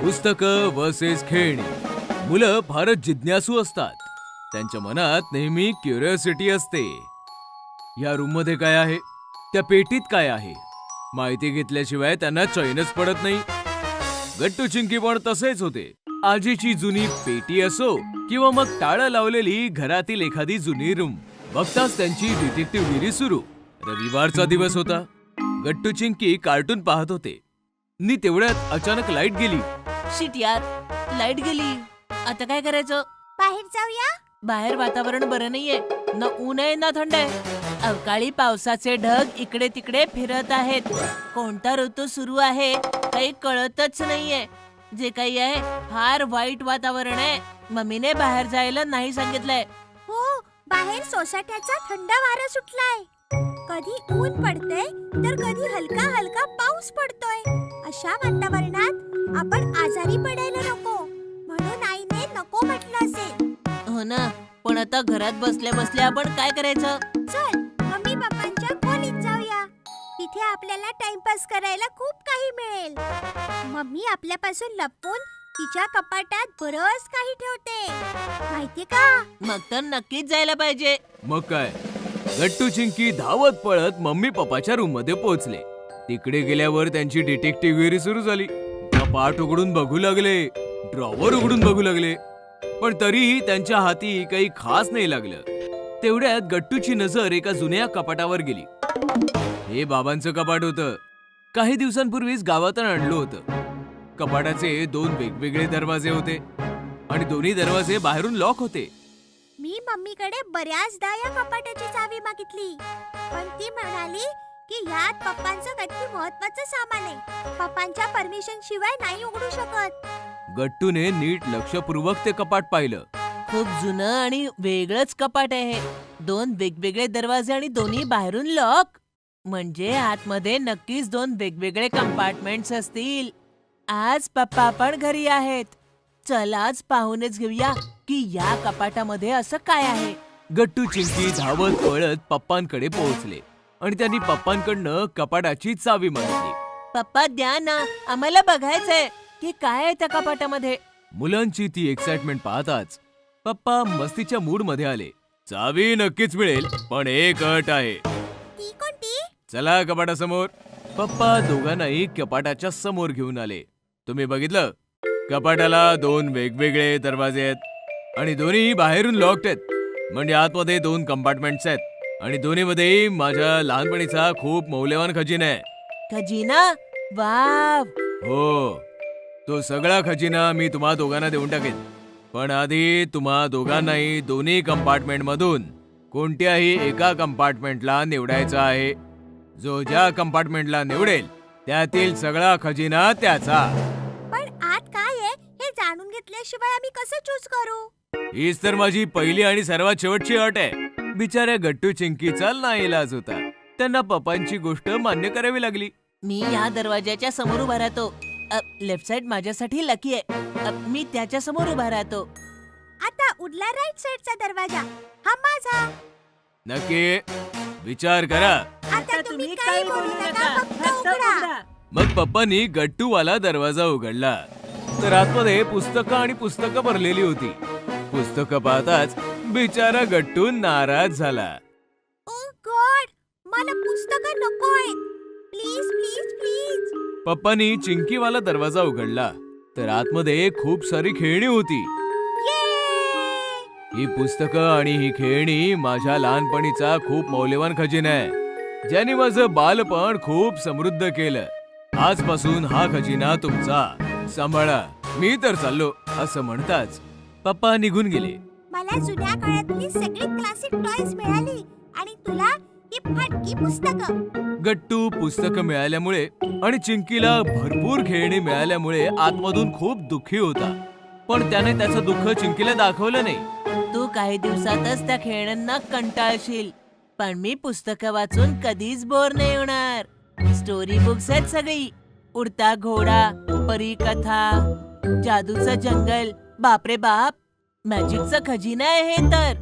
पुस्तकं वर्सेस खेळणी. मुलं फारच जिज्ञासू असतात. त्यांच्या मनात नेहमी क्युरिओसिटी असते. या रूममध्ये काय आहे? त्या पेटीत काय आहे? माहिती घेतल्याशिवाय त्यांना चैनच पडत नाही. गट्टू चिंकी पण तसेच होते. आजीची जुनी पेटी असो किंवा मग टाळं लावलेली घरातील एखादी जुनी रूम, बघताच त्यांची डिटेक्टिव्हगिरी सुरू. रविवारचा दिवस होता. गट्टू चिंकी कार्टून पाहत होते. नी तेवढ्यात अचानक लाईट गेली. शिट यार, लाईट गेली. आता काय करायचं? बाहेर जाऊया. बाहेर वातावरण बरं नाहीये. न ऊन आहे ना थंड आहे. अवकाळी पावसाचे ढग इकडे तिकडे फिरत आहेत. कोणता ऋतू सुरू आहे काही कळतच नाहीये. जे काही आहे फार वाईट वातावरण आहे. मम्मीने बाहेर जायला नाही सांगितलंय. हो, बाहेर सोसाट्याचा थंड वारा सुटलाय. कधी ऊन पडते तर कधी हलका हलका पाऊस पडतोय. अशा वातावरणात आपण आजारी पडायला नको म्हणून आईने नको म्हटलं असेल. हो ना, पण आता घरात बसल्या बसल्या आपण काय करायचं? चल मम्मी पप्पांच्या खोलीत जाऊया. तिथे आपल्याला टाइमपास करायला खूप काही मिळेल. मम्मी आपल्यापासून लपवून तिच्या कपाटात बरंच काही ठेवते, माहितीये का? मग तर नक्कीच जायला पाहिजे. मग काय, गट्टू चिंकी धावत पळत मम्मी पप्पाच्या रूम मध्ये पोहोचले. तिकडे गेल्यावर त्यांची डिटेक्टिव्हगिरी सुरू झाली. कपाट उघडून बघू लागले, ड्रॉवर उघडून बघू लागले, पण तरीही त्यांच्या हाती काही खास नाही लागलं. तेवढ्यात गट्टूची नजर एका जुन्या कपाटावर गेली. हे बाबांचं कपाट होतं. काही दिवसांपूर्वीच गावातून आणलं होतं. कपाटाचे 2 वेगवेगळे दरवाजे होते आणि दोन्ही दरवाजे बाहेरून लॉक होते. मी मम्मीकडे बऱ्याचदा या कपाटाची चावी मागितली, पण ती म्हणाली की यात पप्पांचं काहीतरी महत्त्वाचं सामान आहे. पप्पांच्या परमिशन शिवाय नाही उघडू शकत. गट्टूने नीट लक्षपूर्वक ते कपाट पाहिलं. खूप जुनं आणि वेगळंच कपाट आहे. 2 वेगवेगळे दरवाजे आणि दोन्ही बाहेरून लॉक. म्हणजे आतमध्ये नक्कीच 2 वेगवेगळे कंपार्टमेंट्स असतील. आज पप्पा पण घरी आहेत. चल आज पाहूनच घेऊया की या कपाटामध्ये असं काय आहे. गट्टू चिंकी धावत पळत पप्पांकडे पोहोचले आणि त्यांनी पप्पांकडनं कपाटाची चावी मागितली. पप्पा द्या ना, आम्हाला बघायचंय की काय आहे त्या कपाटामध्ये. मुलांची ती एक्साइटमेंट पाहताच पप्पा मस्तीच्या मूड मध्ये आले. चावी नक्कीच मिळेल, पण एक अट आहे. ती कोणती? चला कपाटासमोर. पप्पा दोघांनाही कपाटाच्या समोर घेऊन आले. तुम्ही बघितलं, कपाटाला 2 वेगवेगळे दरवाजे आहेत आणि दोन्ही बाहेरून लॉक्ड आहेत. म्हणजे आतमध्ये 2 कंपार्टमेंट्स आहेत आणि दोन्हीमध्ये माझ्या लहानपणीचा खूप मौल्यवान खजिना आहे. खजिना? वाव. हो, तो सगळा खजिना मी तुम्हा दोघांना देऊन टाकेन. पण आधी तुम्हा दोघांनाही दोन्ही कंपार्टमेंट मधून कोणत्याही एका कंपार्टमेंटला निवडायचं आहे. जो ज्या कंपार्टमेंटला निवडेल त्यातील सगळा खजिना त्याचा. पण आत काय आहे हे जाणून घेतल्याशिवाय आम्ही कसं चूज करू? हीच तर माझी पहिली आणि सर्वात शेवटची अट आहे. बिचाऱ्या गट्टू चिंकीचा नाईलाज होता. त्यांना पप्पांची गोष्ट मान्य करावी लागली. मी या दरवाजाच्या समोर उभा राहतो. लेफ्ट साइड माझ्यासाठी लकी आहे. मी त्याच्या समोर उभा राहतो. आता उडला राईट साइडचा दरवाजा, हा माझा. नक्की विचार करा. आता तुम्ही काही बोलू नका, फक्त उघडा. मग पप्पांनी गट्टूवाला दरवाजा उघडला तर आतमध्ये पुस्तकं आणि पुस्तकं भरलेली होती. पुस्तकं पाहताच बिचारा गट्टू नाराज झाला. ओ गॉड, मला पुस्तकं नको आहेत. Please please please. पप्पांनी चिंकीवाला दरवाजा उघडला तर आतमध्ये खूप सारी खेळणी होती. ही पुस्तकं आणि ही खेळणी माझ्या लहानपणीचा खूप मौल्यवान खजिना आहे, ज्याने माझं बालपण खूप समृद्ध केलं. आजपासून हा खजिना तुमचा. सांभाळा, मी तर चाललो. असं म्हणताच पप्पा निघून गेले. मला जुन्या काळातली सगळी क्लासिक टॉयज मिळाली आणि तुला ही फाटकी पुस्तकं. गट्टू पुस्तकं मिळाल्यामुळे आणि चिंकीला भरपूर खेळणी मिळाल्यामुळे आतमधून खूप दुःखी होता. पण त्याने त्याचं दुःख चिंकीला दाखवलं नाही. तू काही दिवसातच त्या खेळण्यांना कंटाळशील, पण मी पुस्तकं वाचून कधीच बोर नाही होणार. स्टोरी बुक्स आहेत सगळी. उडता घोडा, परी कथा, जादूचं जंगल, बापरे बाप, मॅजिकचा खजिना आहे हे तर.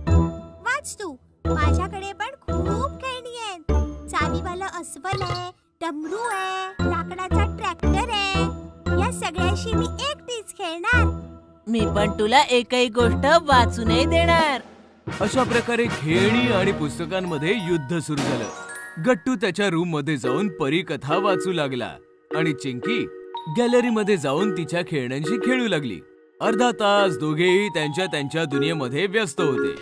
वाच तू. माझ्याकडे पण खूप खेळणी आहेत. चावीवाला अस्वल आहे, डमरू आहे, लाकडाचा ट्रॅक्टर आहे. या सगळ्याशी मी एकटीच खेळणार. मी पण तुला एकही गोष्ट वाचू नाही देणार. अशा प्रकारे खेळणी आणि पुस्तकांमध्ये युद्ध सुरू झालं. गट्टू त्याच्या रूम मध्ये जाऊन परीकथा वाचू लागला आणि चिंकी गॅलरीमध्ये जाऊन तिच्या खेळण्यांशी खेळू लागली. अर्धा तास दोघेही त्यांच्या त्यांच्या दुनियेमध्ये व्यस्त होते.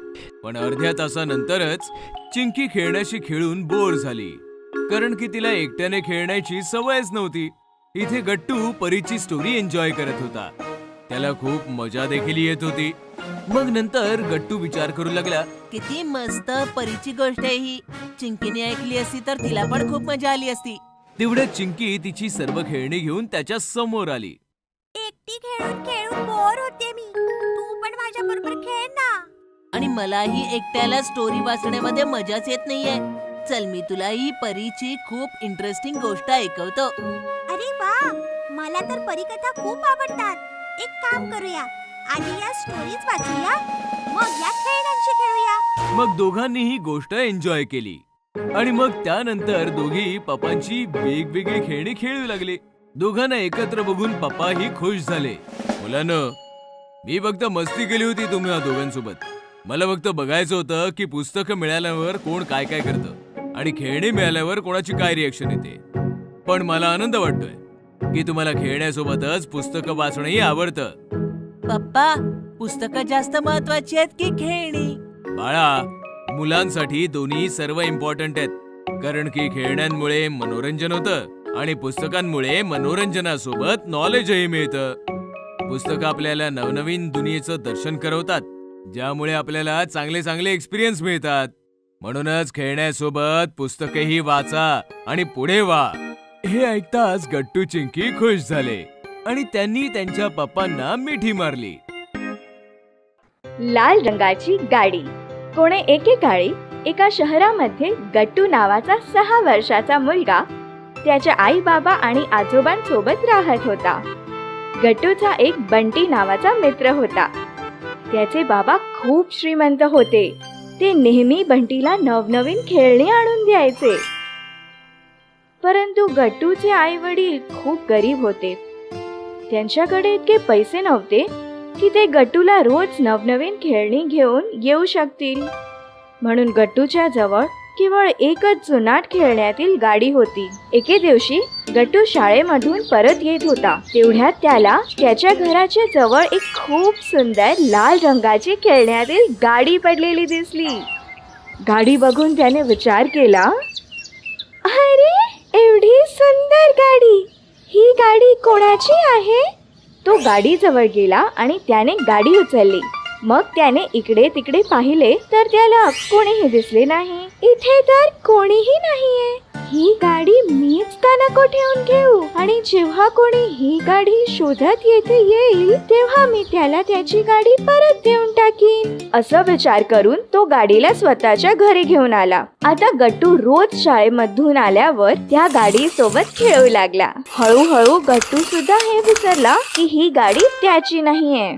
पण अर्ध्या तासानंतरच चिंकी खेळण्याशी खेळून बोर झाली, कारण की तिला एकट्याने खेळण्याची सवयच नव्हती. इथे गट्टू परीची स्टोरी एन्जॉय करत होता. त्याला खूप मजा देखील येत होती. मग नंतर गट्टू विचार करू लागला, किती मस्त परीची गोष्ट आहे ही. चिंकीने ऐकली असती तर तिला पण खूप मजा आली असती. तेवढ्यात चिंकी तिची सर्व खेळणी घेऊन त्याच्या समोर आली. एकटी खेळून खेळून बोर होते मी. तू पण माझ्या बरोबर खेळ ना. आणि मलाही एकट्याला स्टोरी वाचण्यामध्ये मजाच येत नाहीये. चल मी तुला ही परीची खूप इंटरेस्टिंग गोष्ट ऐकवतो. अरे वा, मला तर परीकथा खूप आवडतात. एक काम करूया, आधी या स्टोरीज वाचूया, मग या खेळण्यांशी खेळूया. मग दोघांनीही गोष्ट एन्जॉय केली आणि मग त्यानंतर दोघी पप्पांची वेगवेगळी खेळणी खेळू लागले. दोघांना एकत्र बघून पप्पाही खुश झाले. मुलांनो, मी फक्त मस्ती केली होती तुम्हा दोघांसोबत. मला फक्त बघायचं होतं की पुस्तकं मिळाल्यावर कोण काय काय करतं आणि खेळणी मिळाल्यावर कोणाची काय रिएक्शन येते. पण मला आनंद वाटतोय की तुम्हाला खेळण्यासोबतच पुस्तकं वाचणंही आवडतं. पप्पा, पुस्तकं जास्त महत्वाची आहेत की खेळणी? बाळा, मुलांसाठी दोन्ही सर्व इम्पॉर्टंट आहेत, कारण की खेळण्यांमुळे मनोरंजन होतं आणि पुस्तकांमुळे मनोरंजनासोबत नॉलेजही मिळतं. पुस्तकं आपल्याला नवनवीन दुनियेचं दर्शन करवतात, ज्यामुळे आपल्याला चांगले चांगले एक्सपिरियन्स मिळतात. म्हणूनच खेळण्यासोबत पुस्तकेही वाचा आणि पुढे वा. हे ऐकताच गट्टू चिंकी खुश झाले आणि त्यांनी त्यांच्या पप्पांना मिठी मारली. लाल रंगाची गाडी. कोणे एकेकाळी एका शहरामध्ये गट्टू नावाचा 6 वर्षाचा मुलगा त्याच्या आई बाबा आणि आजोबांसोबत राहत होता. गट्टूचा एक बंटी नावाचा मित्र होता. त्याचे बाबा खूप श्रीमंत होते. ते नेहमी बंटीला नवनवीन खेळणी आणून द्यायचे. परंतु गट्टूचे आई वडील खूप गरीब होते. त्यांच्याकडे इतके पैसे नव्हते की ते गट्टूला रोज नवनवीन खेळणी घेऊन येऊ शकतील. म्हणून गट्टूच्या जवळ केवळ एकच जुनाट खेळण्यातील गाडी होती. एके दिवशी गट्टू शाळेमधून परत येत होता. तेवढ्यात त्याला त्याच्या घराच्या जवळ एक खूप सुंदर लाल रंगाची खेळण्यातील गाडी पडलेली दिसली. गाडी बघून त्याने विचार केला, अरे, एवढी सुंदर गाडी, ही गाडी कोणाची आहे? तो गाडीजवळ गेला आणि त्याने गाडी उचलली. मग त्याने इकडे तिकडे पाहिले तर त्याला कोणीही दिसले नाही. इथे तर कोणीही नाहीये. ही गाडी मीच का नको ठेवून घेऊ, आणि जेव्हा कोणी ही गाडी शोधत येथे येईल तेव्हा मी त्याला त्याची गाडी परत देऊन टाकीन. असं विचार करून तो गाडीला स्वतःच्या घरी घेऊन आला. आता गट्टू रोज शाळेमधून आल्यावर त्या गाडी सोबत खेळू लागला. हळूहळू गट्टू सुद्धा हे विसरला की ही गाडी त्याची नाहीये.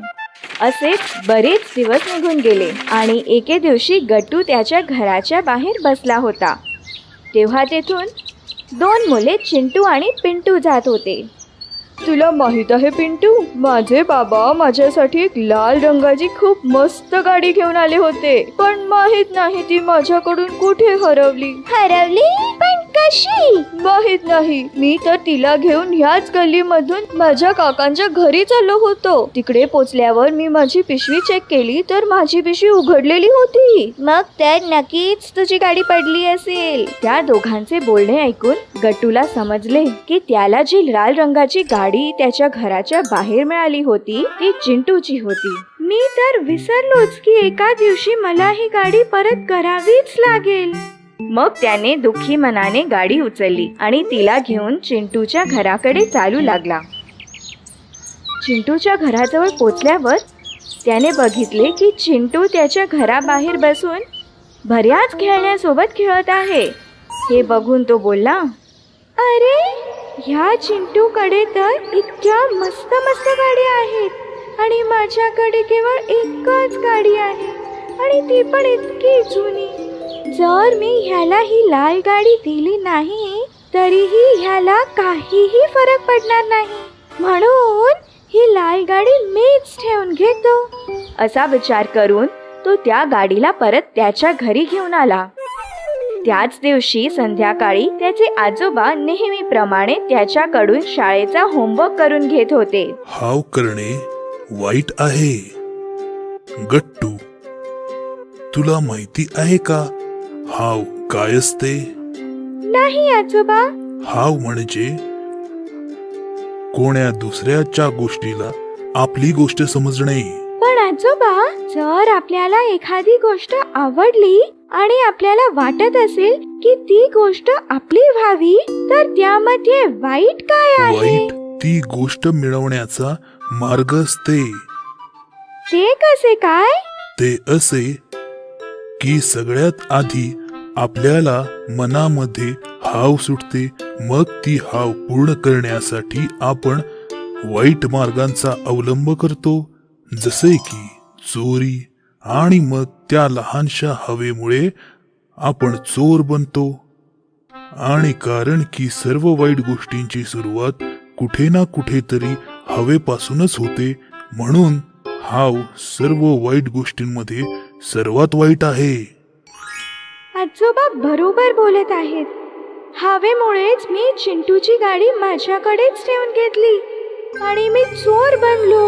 असेच बरेच दिवस निघून गेले आणि एके दिवशी गट्टू त्याच्या घराच्या बाहेर बसला होता. तेव्हा तेथून 2 मुले चिंटू आणि पिंटू जात होते. तुला माहित आहे पिंटू, माझे बाबा माझ्यासाठी एक लाल रंगाची खूप मस्त गाडी घेऊन आले होते, पण माहित नाही ती माझ्याकडून कुठे हरवली. पण कशी? माहित नाही. मी तर तिला घेऊन ह्याच गल्लीमधून माझ्या काकांच्या घरी चाललो होतो. तिकडे पोचल्यावर मी माझी पिशवी चेक केली तर माझी पिशवी उघडलेली होती. मग तर नक्कीच तुझी गाडी पडली असेल. त्या दोघांचे बोलणे ऐकून गट्टूला समजले की त्याला जी लाल रंगाची गाडी त्याच्या घराच्या बाहेर मिळाली होती ती चिंटूची होती. मी तर विसरलोच की एका दिवशी मला ही गाडी परत करावीच लागेल. मग त्याने दुःखी मनाने गाडी उचलली आणि तिला घेऊन चिंटूच्या घराकडे चालू लागला. चिंटूच्या घराजवळ पोचल्यावर त्याने बघितले की चिंटू त्याच्या घराबाहेर बसून बऱ्याच खेळण्यासोबत खेळत आहे. हे बघून तो बोलला, अरे, ह्या चिंटूकडे तर इतक्या मस्त मस्त गाड्या आहेत आणि माझ्याकडे केवळ एकच गाडी आहे आणि ती पण इतकी जुनी. जर मी ह्याला ही लाल गाडी दिली नाही तरीही ह्याला काहीही फरक पडणार नाही. म्हणून ही लाल गाडी मीच ठेवून घेतो. असा विचार करून तो त्या गाडीला परत त्याच्या घरी घेऊन आला. त्याच दिवशी संध्याकाळी त्याचे आजोबा नेहमीप्रमाणे त्याच्याकडून शाळेचा होमवर्क करून घेत होते. हाव करणे वाईट आहे. गट्टू, तुला माहिती आहे का हाव काय असते? नाही आजोबा. हाव म्हणजे कोण्या दुसऱ्याच्या गोष्टीला आपली गोष्ट समजणे. पण आजोबा, जर आपल्याला एखादी गोष्ट आवडली आणि आपल्याला वाटत असेल की ती गोष्ट आपली व्हावी, तर त्यामध्ये वाईट काय आहे? वाईट ती गोष्ट मिळवण्याचा मार्ग असते. ते कसे काय? ते असे की सगळ्यात आधी आपल्याला मनामध्ये हाव सुटते, मग ती हाव पूर्ण करण्यासाठी आपण वाईट मार्गांचा अवलंब करतो, जसे की चोरी, आणि मग त्या लहानशा हवेमुळे आपण चोर बनतो. आणि कारण की सर्व वाईट गोष्टींची सुरुवात कुठे ना कुठेतरी हवेपासूनच होते, म्हणून हाव सर्व वाईट गोष्टींमध्ये सर्वात वाईट आहे. आजोबा बरोबर बोलत आहेत. हवेमुळेच मी चिंटूची गाडी माझ्याकडेच ठेवून घेतली आणि मी चोर बनलो.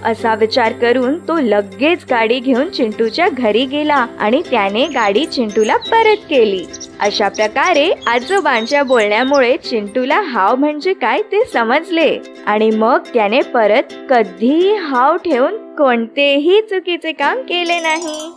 असा विचार करून तो लगेच गाडी घेऊन चिंटूच्या घरी गेला आणि त्याने गाडी चिंटूला परत केली. अशा प्रकारे आजोबांच्या बोलण्यामुळे चिंटूला हाव म्हणजे काय ते समजले आणि मग त्याने परत कधीही हाव ठेवून कोणतेही चुकीचे काम केले नाही.